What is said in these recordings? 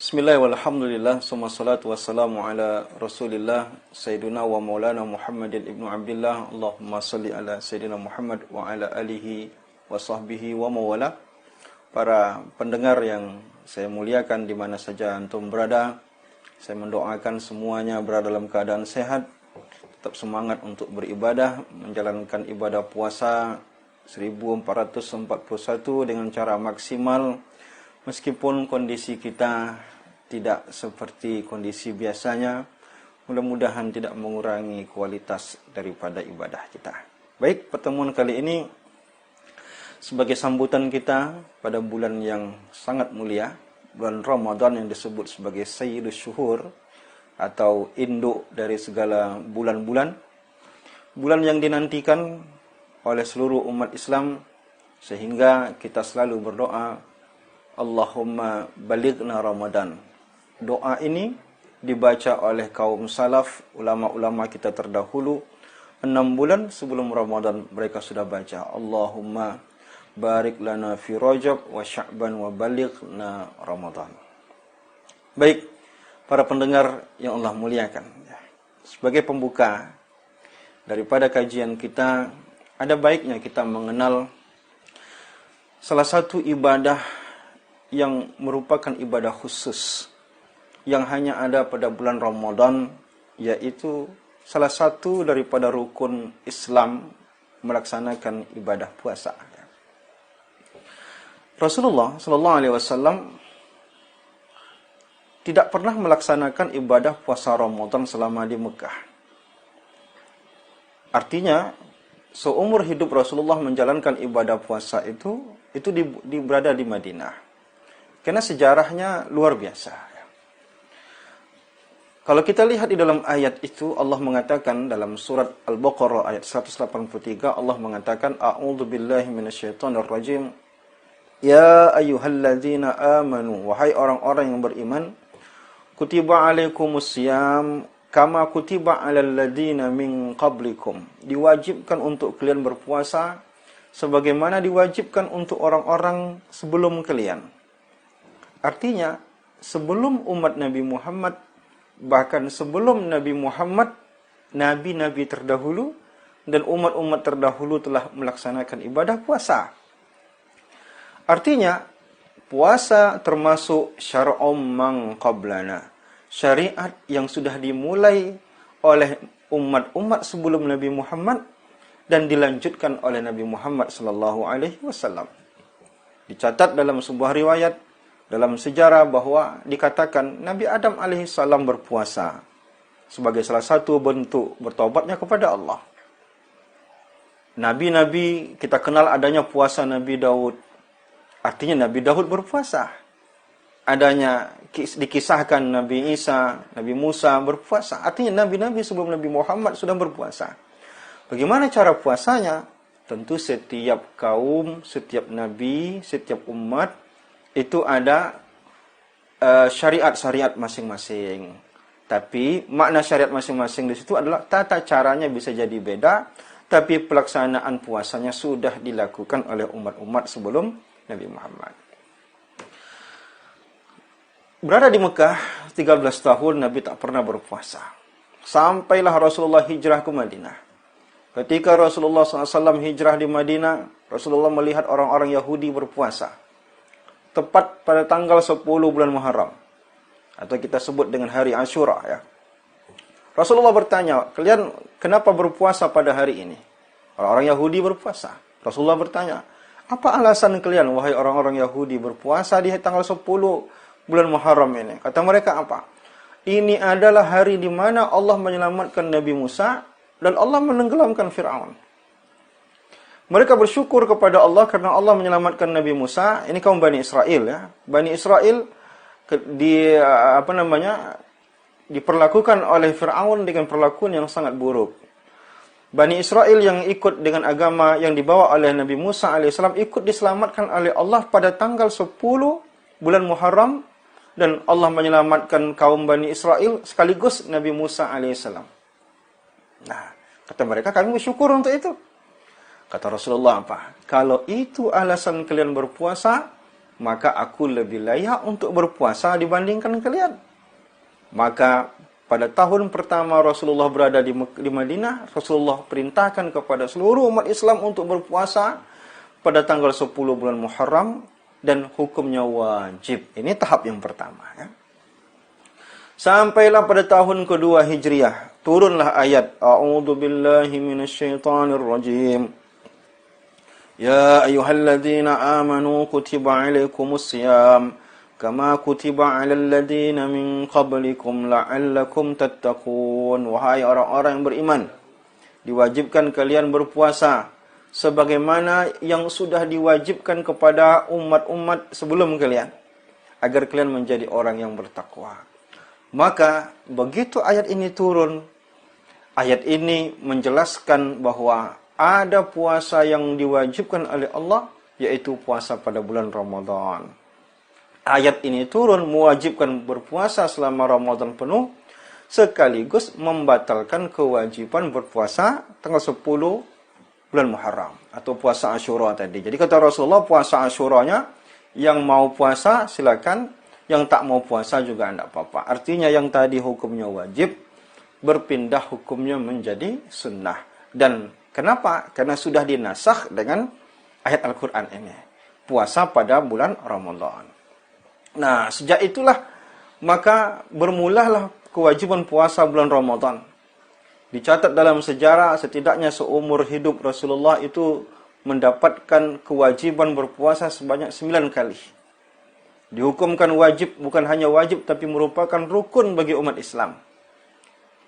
Bismillah walhamdulillah summa salatu wassalamu ala rasulillah sayyidina wa maulana Muhammadin ibnu Abdillah. Allahumma salli ala sayyidina Muhammad wa ala alihi wa sahbihi wa mawala. Para pendengar yang saya muliakan di mana saja antum berada, saya mendoakan semuanya berada dalam keadaan sehat, tetap semangat untuk beribadah, menjalankan ibadah puasa 1441 dengan cara maksimal. Meskipun kondisi kita tidak seperti kondisi biasanya, mudah-mudahan tidak mengurangi kualitas daripada ibadah kita. Baik, pertemuan kali ini sebagai sambutan kita pada bulan yang sangat mulia, bulan Ramadan yang disebut sebagai Sayyidus Syuhur atau induk dari segala bulan-bulan. Bulan yang dinantikan oleh seluruh umat Islam, sehingga kita selalu berdoa, Allahumma balighna Ramadan. Doa ini dibaca oleh kaum salaf, ulama-ulama kita terdahulu. 6 bulan sebelum Ramadan mereka sudah baca, Allahumma barik lana fi Rajab wa Sya'ban wa balighna Ramadan. Baik, para pendengar yang Allah muliakan. Sebagai pembuka daripada kajian kita, ada baiknya kita mengenal salah satu ibadah yang merupakan ibadah khusus yang hanya ada pada bulan Ramadan, yaitu salah satu daripada rukun Islam melaksanakan ibadah puasa. Rasulullah sallallahu alaihi wasallam tidak pernah melaksanakan ibadah puasa Ramadan selama di Mekah. Artinya, seumur hidup Rasulullah menjalankan ibadah puasa itu berada di Madinah. Karena sejarahnya luar biasa. Kalau kita lihat di dalam ayat itu, Allah mengatakan dalam surat Al-Baqarah ayat 183, Allah mengatakan, A'udzu billahi minasyaitonir rajim. Ya ayyuhalladzina amanu, wahai orang-orang yang beriman, kutiba alaikumusiyam kama kutiba alal ladzina min qablikum. Diwajibkan untuk kalian berpuasa sebagaimana diwajibkan untuk orang-orang sebelum kalian. Artinya, sebelum umat Nabi Muhammad, bahkan sebelum Nabi Muhammad, nabi-nabi terdahulu dan umat-umat terdahulu telah melaksanakan ibadah puasa. Artinya, puasa termasuk syar'um man qablana, syariat yang sudah dimulai oleh umat-umat sebelum Nabi Muhammad dan dilanjutkan oleh Nabi Muhammad sallallahu alaihi wasallam. Dicatat dalam sebuah riwayat dalam sejarah bahwa dikatakan Nabi Adam alaihissalam berpuasa sebagai salah satu bentuk bertaubatnya kepada Allah. Nabi-nabi kita kenal adanya puasa Nabi Daud. Artinya Nabi Daud berpuasa. Adanya dikisahkan Nabi Isa, Nabi Musa berpuasa. Artinya nabi-nabi sebelum Nabi Muhammad sudah berpuasa. Bagaimana cara puasanya? Tentu setiap kaum, setiap nabi, setiap umat itu ada syariat-syariat masing-masing. Tapi makna syariat masing-masing di situ adalah tata caranya bisa jadi beda, tapi pelaksanaan puasanya sudah dilakukan oleh umat-umat sebelum Nabi Muhammad. Berada di Mekah 13 tahun Nabi tak pernah berpuasa. Sampailah Rasulullah hijrah ke Madinah. Ketika Rasulullah SAW hijrah di Madinah, Rasulullah melihat orang-orang Yahudi berpuasa. Tepat pada tanggal 10 bulan Muharram, atau kita sebut dengan hari Asyura ya. Rasulullah bertanya, kalian kenapa berpuasa pada hari ini? Orang-orang Yahudi berpuasa. Rasulullah bertanya, apa alasan kalian wahai orang-orang Yahudi berpuasa di tanggal 10 bulan Muharram ini? Kata mereka apa? Ini adalah hari di mana Allah menyelamatkan Nabi Musa dan Allah menenggelamkan Fir'aun. Mereka bersyukur kepada Allah karena Allah menyelamatkan Nabi Musa. Ini kaum Bani Israel ya. Bani Israel diperlakukan oleh Fir'aun dengan perlakuan yang sangat buruk. Bani Israel yang ikut dengan agama yang dibawa oleh Nabi Musa alaihissalam ikut diselamatkan oleh Allah pada tanggal 10 bulan Muharram, dan Allah menyelamatkan kaum Bani Israel sekaligus Nabi Musa alaihissalam. Nah, kata mereka, kami bersyukur untuk itu. Kata Rasulullah apa? Kalau itu alasan kalian berpuasa, maka aku lebih layak untuk berpuasa dibandingkan kalian. Maka pada tahun pertama Rasulullah berada di Madinah, Rasulullah perintahkan kepada seluruh umat Islam untuk berpuasa pada tanggal 10 bulan Muharram, dan hukumnya wajib. Ini tahap yang pertama, ya. Sampailah pada tahun kedua Hijriah, turunlah ayat A'udzu billahi minasyaitonir rajim. Ya ayyuhalladzina amanu kutiba alaikumus syiyam kama kutiba alal ladzina min qablikum la'allakum tattaqun. Wahai orang-orang yang beriman, diwajibkan kalian berpuasa sebagaimana yang sudah diwajibkan kepada umat-umat sebelum kalian, agar kalian menjadi orang yang bertakwa. Maka begitu ayat ini turun, ayat ini menjelaskan bahwa ada puasa yang diwajibkan oleh Allah, yaitu puasa pada bulan Ramadan. Ayat ini turun mewajibkan berpuasa selama Ramadan penuh, sekaligus membatalkan kewajiban berpuasa tanggal 10 bulan Muharram atau puasa Asyura tadi. Jadi kata Rasulullah, puasa Asyuranya yang mau puasa silakan, yang tak mau puasa juga tidak apa-apa. Artinya yang tadi hukumnya wajib berpindah hukumnya menjadi sunnah. Dan kenapa? Karena sudah dinasakh dengan ayat Al-Quran ini, puasa pada bulan Ramadan. Nah, sejak itulah maka bermulalah kewajiban puasa bulan Ramadan. Dicatat dalam sejarah, setidaknya seumur hidup Rasulullah itu mendapatkan kewajiban berpuasa sebanyak 9 kali. Dihukumkan wajib, bukan hanya wajib, tapi merupakan rukun bagi umat Islam.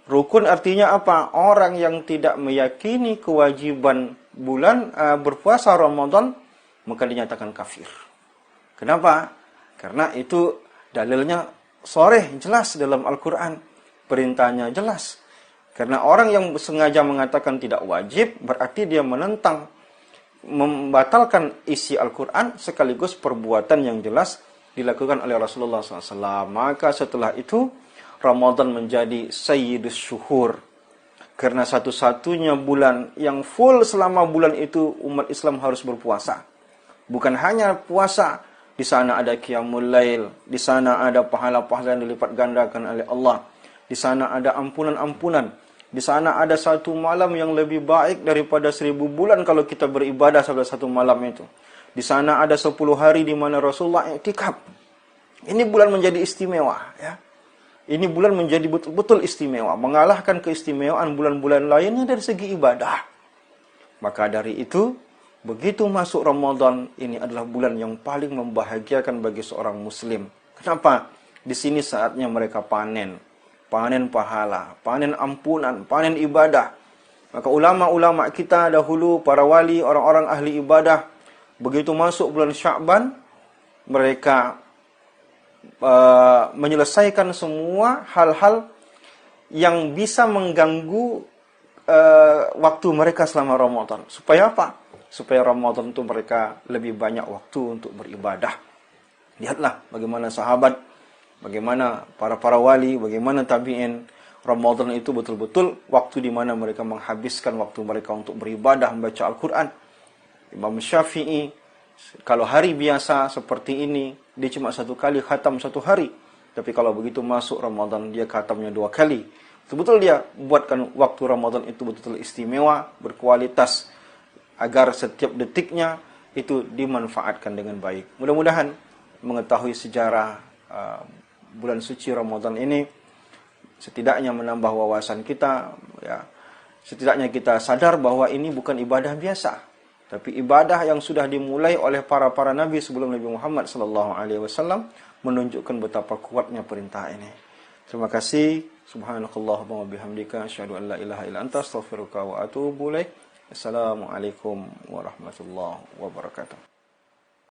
Rukun artinya apa? Orang yang tidak meyakini kewajiban bulan berpuasa Ramadan, maka dinyatakan kafir. Kenapa? Karena itu dalilnya sharih, jelas dalam Al-Quran. Perintahnya jelas. Karena orang yang sengaja mengatakan tidak wajib, berarti dia menentang, membatalkan isi Al-Quran, sekaligus perbuatan yang jelas dilakukan oleh Rasulullah SAW. Maka setelah itu Ramadan menjadi sayyidus syuhur, karena satu-satunya bulan yang full selama bulan itu umat Islam harus berpuasa. Bukan hanya puasa, di sana ada qiyamul lail, di sana ada pahala-pahala yang dilipat gandakan oleh Allah, di sana ada ampunan-ampunan, di sana ada satu malam yang lebih baik daripada 1000 bulan kalau kita beribadah pada satu malam itu. Di sana ada 10 hari di mana Rasulullah i'tikaf. Ini bulan menjadi istimewa, ya. Ini bulan menjadi betul-betul istimewa, mengalahkan keistimewaan bulan-bulan lainnya dari segi ibadah. Maka dari itu, begitu masuk Ramadan, ini adalah bulan yang paling membahagiakan bagi seorang muslim. Kenapa? Di sini saatnya mereka panen pahala, panen ampunan, panen ibadah. Maka ulama-ulama kita dahulu, para wali, orang-orang ahli ibadah, begitu masuk bulan Sya'ban, mereka menyelesaikan semua hal-hal yang bisa mengganggu waktu mereka selama Ramadan. Supaya apa? Supaya Ramadan itu mereka lebih banyak waktu untuk beribadah. Lihatlah bagaimana sahabat, bagaimana para wali, bagaimana tabi'in. Ramadan itu betul-betul waktu di mana mereka menghabiskan waktu mereka untuk beribadah, membaca Al-Quran. Imam Syafi'i, kalau hari biasa seperti ini, dia cuma 1 kali khatam 1 hari. Tapi kalau begitu masuk Ramadan, dia khatamnya 2 kali. Betul-betul dia buatkan waktu Ramadan itu betul-betul istimewa, berkualitas, agar setiap detiknya itu dimanfaatkan dengan baik. Mudah-mudahan mengetahui sejarah bulan suci Ramadan ini setidaknya menambah wawasan kita, ya. Setidaknya kita sadar bahwa ini bukan ibadah biasa, tapi ibadah yang sudah dimulai oleh para nabi sebelum Nabi Muhammad SAW, menunjukkan betapa kuatnya perintah ini. Terima kasih. Subhanakallahumma wa bihamdika asyhadu an la ilaha illa anta astaghfiruka wa atubu ilaik. Assalamualaikum warahmatullahi wabarakatuh.